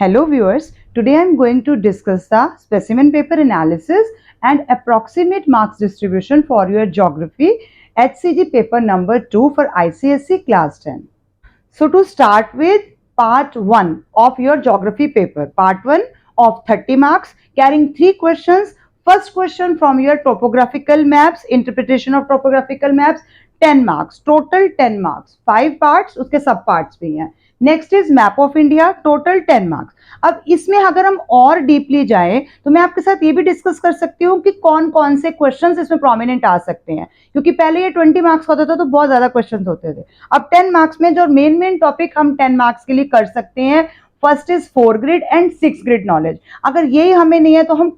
Hello viewers, today I am going to discuss the specimen paper analysis and approximate marks distribution for your geography HCG paper number 2 for ICSE class 10. So to start with part 1 of your geography paper, part 1 of 30 marks carrying 3 questions. First question from your topographical maps, interpretation of topographical maps, 10 marks, total 10 marks, 5 parts, उसके सब parts भी हैं. Next is map of India, total 10 marks. अब इसमें अगर हम और deeply जाएं तो मैं आपके साथ ये भी डिस्कस कर सकती हूँ कि कौन कौन से क्वेश्चंस इसमें प्रोमिनेंट आ सकते हैं, क्योंकि पहले ये 20 मार्क्स होता था तो बहुत ज्यादा क्वेश्चंस होते थे. अब 10 मार्क्स में जो मेन टॉपिक हम 10 मार्क्स के लिए कर सकते हैं, first is 4 grid and 6 grid knowledge. अगर यही हमें नहीं है तो हम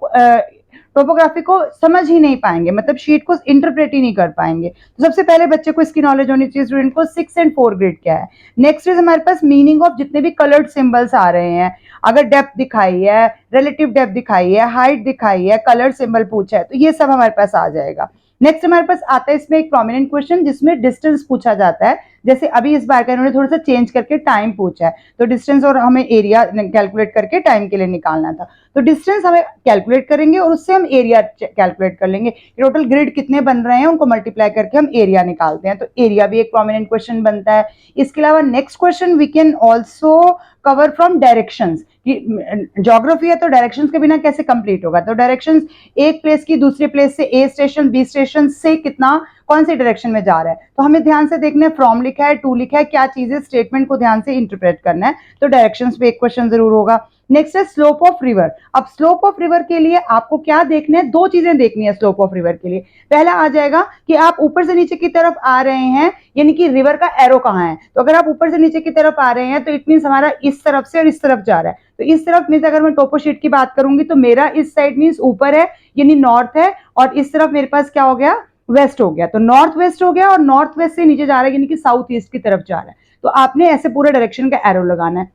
टोपोग्राफी को समझ ही नहीं पाएंगे, मतलब शीट को इंटरप्रेट ही नहीं कर पाएंगे. तो सबसे पहले बच्चे को इसकी नॉलेज होनी चाहिए स्टूडेंट को 6 एंड 4 ग्रिड क्या है. नेक्स्ट इज हमारे पास मीनिंग ऑफ जितने भी कलर्ड सिंबल्स आ रहे हैं, अगर डेप्थ दिखाई है, रिलेटिव डेप्थ दिखाई है, हाइट दिखाई है, कलर सिंबल पूछा है, तो ये सब हमारे पास आ जाएगा. नेक्स्ट हमारे पास आता है इसमें एक प्रोमिनेंट क्वेश्चन जिसमें डिस्टेंस पूछा जाता है. जैसे अभी इस बार का इन्होंने थोड़ा सा चेंज करके टाइम पूछा है, तो डिस्टेंस और हमें एरिया कैलकुलेट करके टाइम के लिए निकालना था. तो डिस्टेंस हमें कैलकुलेट करेंगे और उससे हम एरिया कैलकुलेट कर लेंगे. टोटल ग्रिड कितने बन रहे हैं उनको मल्टीप्लाई करके हम एरिया निकालते हैं, तो एरिया भी एक प्रोमिनेंट क्वेश्चन बनता है. इसके अलावा next question we can also cover from directions. Geography है तो डायरेक्शंस के बिना कैसे कंप्लीट होगा. तो डायरेक्शंस एक प्लेस की दूसरे प्लेस से, ए स्टेशन बी स्टेशन से कितना कौन सी डायरेक्शन में जा रहा है, तो हमें ध्यान से देखना है फ्रॉम लिखा है, टू लिखा है, क्या चीजें स्टेटमेंट को ध्यान से इंटरप्रेट करना है. तो डायरेक्शंस पे एक क्वेश्चन जरूर होगा. नेक्स्ट है स्लोप ऑफ रिवर. अब स्लोप ऑफ रिवर के लिए आपको क्या देखना है, दो चीजें देखनी है स्लोप ऑफ रिवर के लिए. पहला आ जाएगा कि आप ऊपर से नीचे की तरफ आ रहे हैं, यानी कि रिवर का एरो कहाँ है. तो अगर आप ऊपर से नीचे की तरफ आ रहे हैं तो इट मीन्स हमारा इस तरफ से और इस तरफ जा रहा है. तो इस तरफ मीन्स अगर मैं टोपो शीट की बात करूंगी तो मेरा इस साइड मीन्स ऊपर है यानी नॉर्थ है, और इस तरफ मेरे पास क्या हो गया, वेस्ट हो गया. तो नॉर्थ वेस्ट हो गया, और नॉर्थ वेस्ट से नीचे जा रहा है यानी कि साउथ ईस्ट की तरफ जा रहा है. तो आपने ऐसे पूरे डायरेक्शन का एरो लगाना है.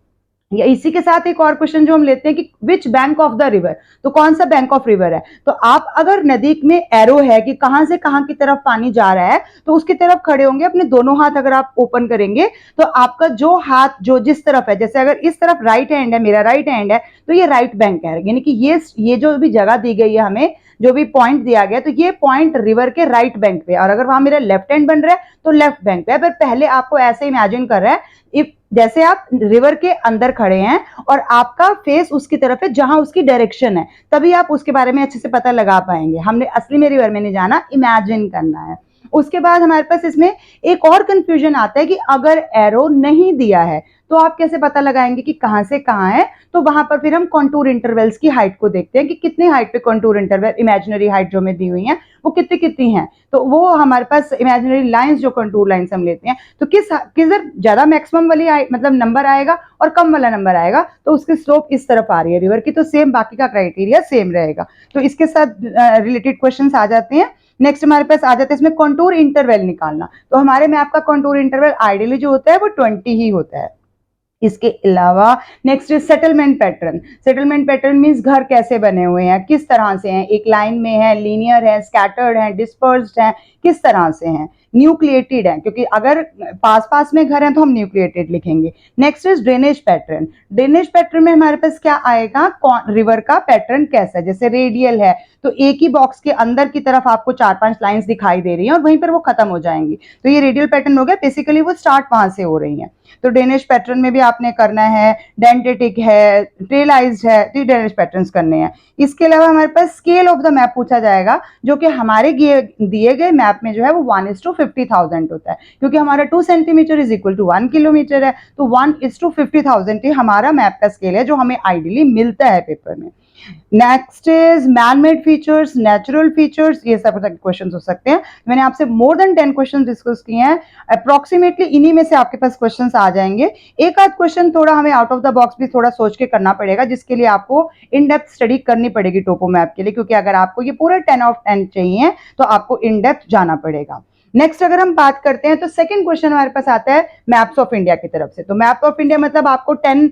या इसी के साथ एक और क्वेश्चन जो हम लेते हैं कि which bank of the river, तो कौन सा बैंक ऑफ रिवर है. तो आप अगर नदी में एरो है कि कहां से कहां की तरफ पानी जा रहा है, तो उसकी तरफ खड़े होंगे, अपने दोनों हाथ अगर आप ओपन करेंगे तो आपका जो हाथ जो जिस तरफ है, जैसे अगर इस तरफ राइट हैंड है, मेरा राइट हैंड है, तो ये राइट बैंक है, यानी कि ये जो भी जगह दी गई है हमें, जो भी पॉइंट दिया गया, तो ये पॉइंट रिवर के राइट बैंक पे, और अगर वहां मेरा लेफ्ट हैंड बन रहा है तो लेफ्ट बैंक पे. पर पहले आपको ऐसे इमेजिन कर रहा है इफ जैसे आप रिवर के अंदर खड़े हैं और आपका फेस उसकी तरफ है जहां उसकी डायरेक्शन है, तभी आप उसके बारे में अच्छे से पता लगा पाएंगे. हमने असली में रिवर में नहीं जाना, इमेजिन करना है. उसके बाद हमारे पास इसमें एक और कंफ्यूजन आता है कि अगर एरो नहीं दिया है तो आप कैसे पता लगाएंगे कि कहां से कहां है. तो वहां पर फिर हम कॉन्टूर इंटरवल्स की हाइट को देखते हैं कि कितने हाइट पे कॉन्टूर इंटरवल, इमेजिनरी हाइट जो हमें दी हुई है वो कितनी कितनी है. तो वो हमारे पास इमेजिनरी लाइंस जो कॉन्टूर लाइंस हम लेते हैं, तो किस ज्यादा मैक्सिमम वाली मतलब नंबर आएगा और कम वाला नंबर आएगा, तो उसकी स्लोप इस तरफ आ रही है रिवर की, तो सेम बाकी का क्राइटेरिया सेम रहेगा. तो इसके साथ रिलेटेड क्वेश्चन आ जाते हैं. नेक्स्ट हमारे पास आ जाता है इसमें कॉन्टूर इंटरवल निकालना. तो हमारे मैप का कॉन्टूर इंटरवल आइडियली जो होता है वो 20 ही होता है. इसके अलावा next is settlement pattern. Settlement pattern means घर कैसे बने हुए हैं, किस तरह से हैं, एक लाइन में है, लीनियर है, स्कैटर्ड है, डिस्पर्स्ड है, किस तरह से हैं, न्यूक्लिएटेड है, क्योंकि अगर पास पास में घर है तो हम न्यूक्लिएटेड लिखेंगे. Next is drainage pattern. Drainage pattern में हमारे पास क्या आएगा, रिवर का पैटर्न कैसा है. जैसे रेडियल है तो एक ही बॉक्स के अंदर की तरफ आपको 4-5 लाइंस दिखाई दे रही हैं और वहीं पर वो खत्म हो जाएंगी, तो ये रेडियल पैटर्न हो गया. बेसिकली वो स्टार्ट वहां से हो रही है. तो ड्रेनेज पैटर्न में भी आपने करना है, डेंटेटिक है, ट्रेलाइज्ड है, तो ड्रेनेज पैटर्न्स करने हैं. इसके अलावा हमारे पास स्केल ऑफ द मैप पूछा जाएगा, जो कि हमारे दिए गए मैप में जो है वो 1:50,000 होता है, क्योंकि हमारा 2 centimetre is equal to 1 kilometre है. तो 1:50,000 ही हमारा मैप का स्केल है जो हमें आइडियली मिलता है पेपर में. Next is man made features, natural features, ये सब क्वेश्चन हो सकते हैं. मैंने आपसे मोर देन 10 क्वेश्चन डिस्कस किए हैं. अप्रोक्सीमेटली इन्हीं में से आपके पास क्वेश्चन आ जाएंगे. एक आध क्वेश्चन थोड़ा हमें आउट ऑफ द बॉक्स भी थोड़ा सोच के करना पड़ेगा, जिसके लिए आपको इन डेप्थ स्टडी करनी पड़ेगी टोपो मैप के लिए, क्योंकि अगर आपको ये पूरा 10 ऑफ 10 चाहिए तो आपको इन डेप्थ जाना पड़ेगा. नेक्स्ट अगर हम बात करते हैं तो सेकंड क्वेश्चन हमारे पास आता है मैप्स ऑफ इंडिया की तरफ से. तो मैप ऑफ इंडिया मतलब आपको 10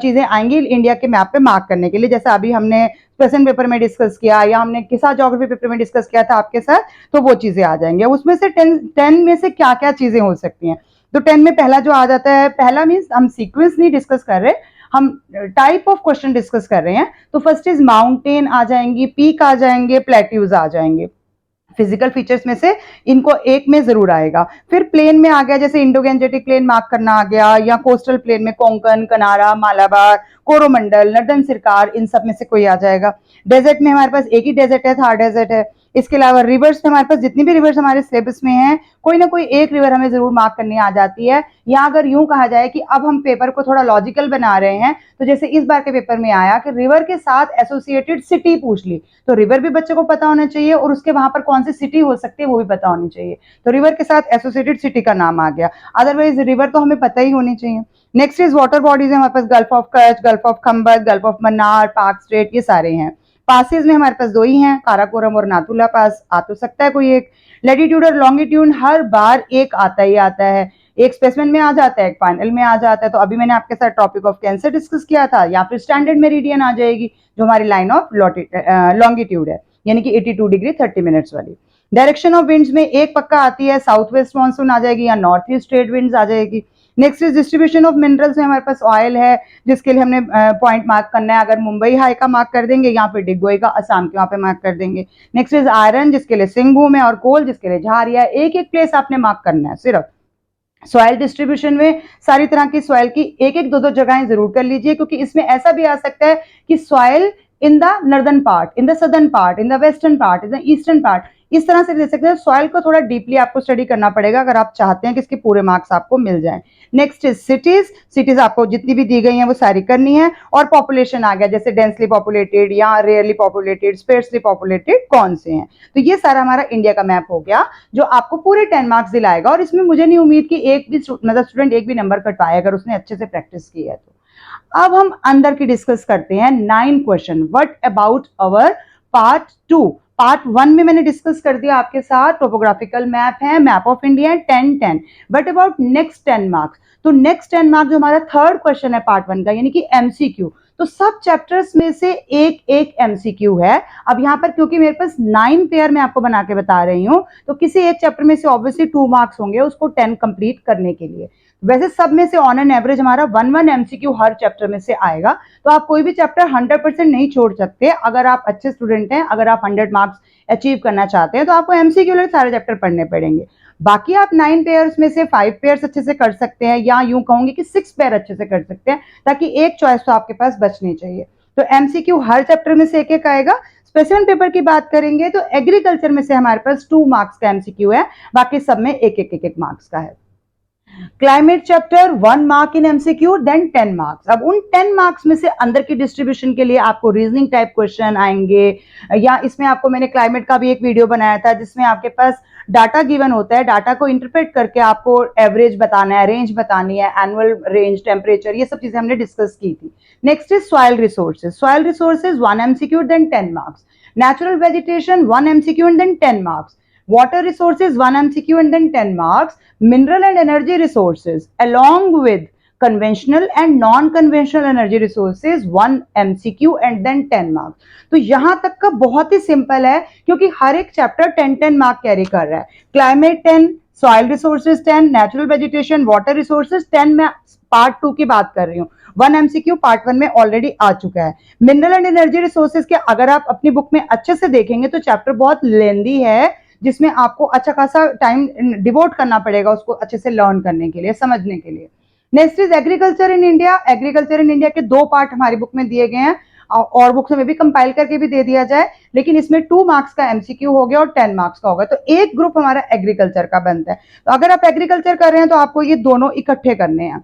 चीजें आएंगी इंडिया के मैप पे मार्क करने के लिए, जैसा अभी हमने क्वेश्चन पेपर में डिस्कस किया या हमने किसा ज्योग्राफी पेपर में डिस्कस किया था आपके साथ, तो वो चीजें आ जाएंगी. उसमें से 10 में से क्या क्या चीजें हो सकती हैं. तो 10 में पहला जो आ जाता है, पहला मीन्स हम सीक्वेंस नहीं डिस्कस कर रहे, हम टाइप ऑफ क्वेश्चन डिस्कस कर रहे हैं, तो फर्स्ट इज माउंटेन आ जाएंगी, पीक आ जाएंगे, प्लेट्यूज आ जाएंगे। फिजिकल फीचर्स में से इनको एक में जरूर आएगा। फिर प्लेन में आ गया, जैसे इंडो गैंजेटिक प्लेन मार्क करना आ गया, या कोस्टल प्लेन में कोंकण, कनारा, मालाबार, कोरोमंडल, नर्दन सरकार, इन सब में से कोई आ जाएगा। डेजर्ट में हमारे पास एक ही डेजर्ट है, थार डेजर्ट है। इसके अलावा रिवर्स में हमारे पास जितनी भी रिवर्स हमारे सिलेबस में है, कोई ना कोई एक रिवर हमें जरूर मार्क करनी आ जाती है। या अगर यूं कहा जाए कि अब हम पेपर को थोड़ा लॉजिकल बना रहे हैं, तो जैसे इस बार के पेपर में आया कि रिवर के साथ एसोसिएटेड सिटी पूछ ली, तो रिवर भी बच्चे को पता होना चाहिए और उसके वहां पर कौन सी सिटी हो सकती है वो भी पता होनी चाहिए। तो रिवर के साथ एसोसिएटेड सिटी का नाम आ गया, अदरवाइज रिवर तो हमें पता ही होनी चाहिए। नेक्स्ट इज वाटर बॉडीज है हमारे पास, gulf of Kutch, gulf of Khambhat, gulf of Mannar, Palk strait, ये सारे हैं। पासेज में हमारे पास दो ही हैं, काराकोरम और नाथुला पास। आ तो सकता है कोई एक। लेटीट्यूड और लॉन्गिट्यूड हर बार एक आता ही आता है, एक स्पेसिमेन में आ जाता है, एक फाइनल में आ जाता है। तो अभी मैंने आपके साथ टॉपिक ऑफ कैंसर डिस्कस किया था, या फिर स्टैंडर्ड मेरिडियन आ जाएगी जो हमारी लाइन ऑफ लॉन्गिट्यूड है, यानी कि 82 डिग्री 30 मिनट्स वाली। डायरेक्शन ऑफ विंड्स में एक पक्का आती है, साउथ वेस्ट मानसून आ जाएगी या नॉर्थ ईस्ट ट्रेड विंड्स आ जाएगी। Next is distribution of minerals में हमारे पास ऑयल है, जिसके लिए हमने पॉइंट मार्क करना है, अगर मुंबई हाई का मार्क कर देंगे, यहाँ पे डिगबोई का असम के वहां पे मार्क कर देंगे। नेक्स्ट इज आयरन, जिसके लिए सिंहभूम है, और कोल जिसके लिए झारिया। एक एक प्लेस आपने मार्क करना है सिर्फ। सॉइल डिस्ट्रीब्यूशन में सारी तरह की सॉइल की एक एक दो दो जगहें जरूर कर लीजिए, क्योंकि इसमें ऐसा भी आ सकता है कि soil in the northern part, in the southern part, in the western part, in the eastern part, इस तरह से दे सकते हैं। सॉइल को थोड़ा डीपली आपको स्टडी करना पड़ेगा अगर आप चाहते हैं कि इसके पूरे मार्क्स आपको मिल जाएं। नेक्स्ट इज सिटीज, सिटीज आपको जितनी भी दी गई हैं वो सारी करनी है। और पॉपुलेशन आ गया, जैसे डेंसली पॉपुलेटेड या रेयरली पॉपुलेटेड, स्पेर्सली पॉपुलेटेड कौन से हैं। तो ये सारा हमारा इंडिया का मैप हो गया, जो आपको पूरे 10 मार्क्स दिलाएगा। और इसमें मुझे नहीं उम्मीद कि एक भी मतलब स्टूडेंट एक भी नंबर कट पाए अगर उसने अच्छे से प्रैक्टिस की है तो। अब हम अंदर की डिस्कस करते हैं 9 question. What about our part 2। Part 1 में मैंने डिस्कस कर दिया आपके साथ, टोपोग्राफिकल मैप है, मैप ऑफ इंडिया है, 10-10। बट अबाउट नेक्स्ट 10 मार्क्स, तो नेक्स्ट 10 मार्क्स जो हमारा थर्ड क्वेश्चन है पार्ट 1 का, यानी कि एमसीक्यू। तो सब चैप्टर्स में से एक एक एमसीक्यू है। अब यहाँ पर क्योंकि मेरे पास 9 पेयर मैं आपको बना के बता रही हूँ, तो किसी एक चैप्टर में से ऑब्वियसली 2 मार्क्स होंगे उसको 10 कंप्लीट करने के लिए। वैसे सब में से ऑन एन एवरेज हमारा 1-1 एमसीक्यू हर चैप्टर में से आएगा। तो आप कोई भी चैप्टर 100% नहीं छोड़ सकते। अगर आप अच्छे स्टूडेंट हैं, अगर आप 100 मार्क्स अचीव करना चाहते हैं, तो आपको एमसीक्यू वाले सारे चैप्टर पढ़ने पड़ेंगे। बाकी आप 9 पेयर्स में से 5 पेयर्स अच्छे से कर सकते हैं, या यूं कहूंगी कि 6 पेयर अच्छे से कर सकते हैं, ताकि एक चॉइस तो आपके पास बचनी चाहिए। तो एमसीक्यू हर चैप्टर में से एक एक आएगा। स्पेसिमेन पेपर की बात करेंगे तो एग्रीकल्चर में से हमारे पास 2 मार्क्स का एमसीक्यू है, बाकी सब में एक एक मार्क्स का है। Climate chapter 1 mark in MCQ, then 10 marks. अब उन 10 मार्क्स में से अंदर की डिस्ट्रीब्यूशन के लिए आपको रीजनिंग टाइप क्वेश्चन आएंगे, या इसमें आपको मैंने क्लाइमेट का भी एक वीडियो बनाया था जिसमें आपके पास डाटा गिवन होता है, डाटा को इंटरप्रेट करके आपको एवरेज बताना है, रेंज बतानी है, एनुअल रेंज, टेम्परेचर, ये सब चीजें हमने डिस्कस की थी। Next is soil resources. Soil resources 1 MCQ then 10 marks. Natural vegetation 1 MCQ and then 10 marks. Water resources 1 MCQ and then 10 marks. Mineral and energy resources along with conventional and non-conventional energy resources 1 MCQ and then 10 marks. तो यहां तक का बहुत ही simple है, क्योंकि हर एक chapter 10-10 mark carry कर रहा है। Climate 10, soil resources 10, natural vegetation, water resources 10। मैं पार्ट 2 की बात कर रही हूँ। 1 MCQ पार्ट 1 में ऑलरेडी आ चुका है। मिनरल एंड एनर्जी रिसोर्सेज के अगर आप अपनी बुक में अच्छे से देखेंगे तो चैप्टर बहुत लेंदी है, जिसमें आपको अच्छा खासा टाइम डिवोट करना पड़ेगा उसको अच्छे से लर्न करने के लिए, समझने के लिए। Next is agriculture in India. Agriculture in India के 2 पार्ट हमारी बुक में दिए गए हैं, और बुक्स में भी कंपाइल करके भी दे दिया जाए, लेकिन इसमें 2 मार्क्स का एमसीक्यू हो गया और 10 मार्क्स का होगा। तो एक ग्रुप हमारा एग्रीकल्चर का बनता है। तो अगर आप एग्रीकल्चर कर रहे हैं तो आपको ये दोनों इकट्ठे करने हैं।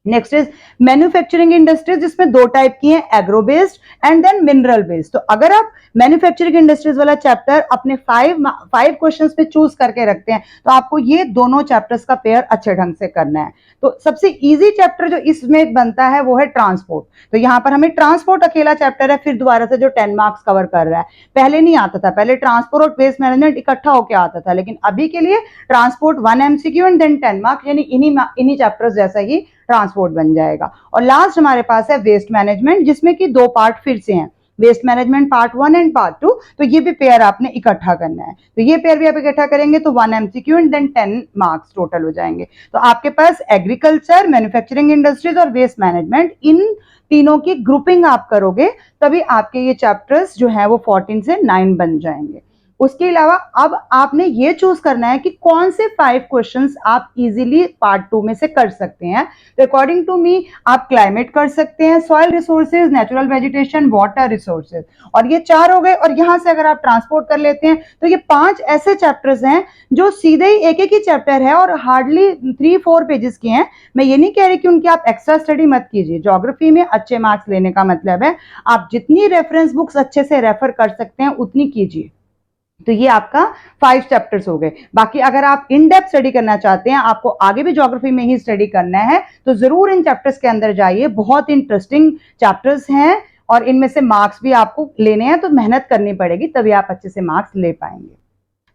नेक्स्ट इज मैन्युफैक्चरिंग इंडस्ट्रीज, जिसमें 2 टाइप की हैं, agro based and then mineral based. तो अगर आप मैन्युफैक्चरिंग इंडस्ट्रीज वाला चैप्टर अपने 5 क्वेश्चंस पे चूज करके रखते हैं, तो आपको ये दोनों चैप्टर्स का पेयर अच्छे ढंग से करना है। तो सबसे इजी चैप्टर जो इसमें बनता है वो है ट्रांसपोर्ट। तो यहाँ पर हमें ट्रांसपोर्ट अकेला चैप्टर है, फिर दोबारा से जो 10 मार्क्स कवर कर रहा है। पहले नहीं आता था, पहले ट्रांसपोर्ट और वेस्ट मैनेजमेंट इकट्ठा होकर आता था, लेकिन अभी के लिए transport 1 MCQ and then 10 marks, यानी इन्हीं चैप्टर्स जैसा ही ट्रांसपोर्ट बन जाएगा। और लास्ट हमारे पास है वेस्ट मैनेजमेंट, जिसमें कि 2 पार्ट फिर से हैं। Waste management part 1 and part 2, तो ये भी पेयर आपने इकट्ठा करना है। तो ये पेयर भी आप इकट्ठा करेंगे तो 1 MCQ and then 10 marks total हो जाएंगे। तो आपके पास एग्रीकल्चर, मैन्युफैक्चरिंग इंडस्ट्रीज और वेस्ट मैनेजमेंट, इन तीनों की ग्रुपिंग आप करोगे तभी आपके ये चैप्टर्स जो है वो 14 से 9 बन जाएंगे। उसके अलावा अब आपने ये चूज करना है कि कौन से 5 क्वेश्चंस आप इजीली पार्ट 2 में से कर सकते हैं। तो अकॉर्डिंग टू मी आप क्लाइमेट कर सकते हैं, soil resources, natural vegetation, water resources, और ये 4 हो गए। और यहां से अगर आप ट्रांसपोर्ट कर लेते हैं तो ये 5 ऐसे चैप्टर्स हैं जो सीधे ही एक एक ही चैप्टर है और हार्डली 3-4 पेजेस के हैं। मैं ये नहीं कह रही कि उनकी आप एक्स्ट्रा स्टडी मत कीजिए। ज्योग्राफी में अच्छे मार्क्स लेने का मतलब है आप जितनी रेफरेंस बुक्स अच्छे से रेफर कर सकते हैं उतनी कीजिए। तो ये आपका 5 चैप्टर्स हो गए। बाकी अगर आप इन डेप्थ स्टडी करना चाहते हैं, आपको आगे भी ज्योग्राफी में ही स्टडी करना है, तो जरूर इन चैप्टर्स के अंदर जाइए। बहुत इंटरेस्टिंग चैप्टर्स हैं और इनमें से मार्क्स भी आपको लेने हैं, तो मेहनत करनी पड़ेगी तभी आप अच्छे से मार्क्स ले पाएंगे।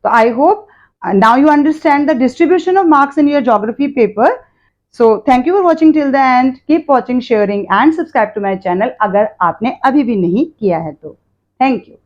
तो I hope now you understand the distribution of marks in your geography paper. So thank you for watching till the end. Keep watching, sharing and subscribe to my channel अगर आपने अभी भी नहीं किया है तो। Thank you.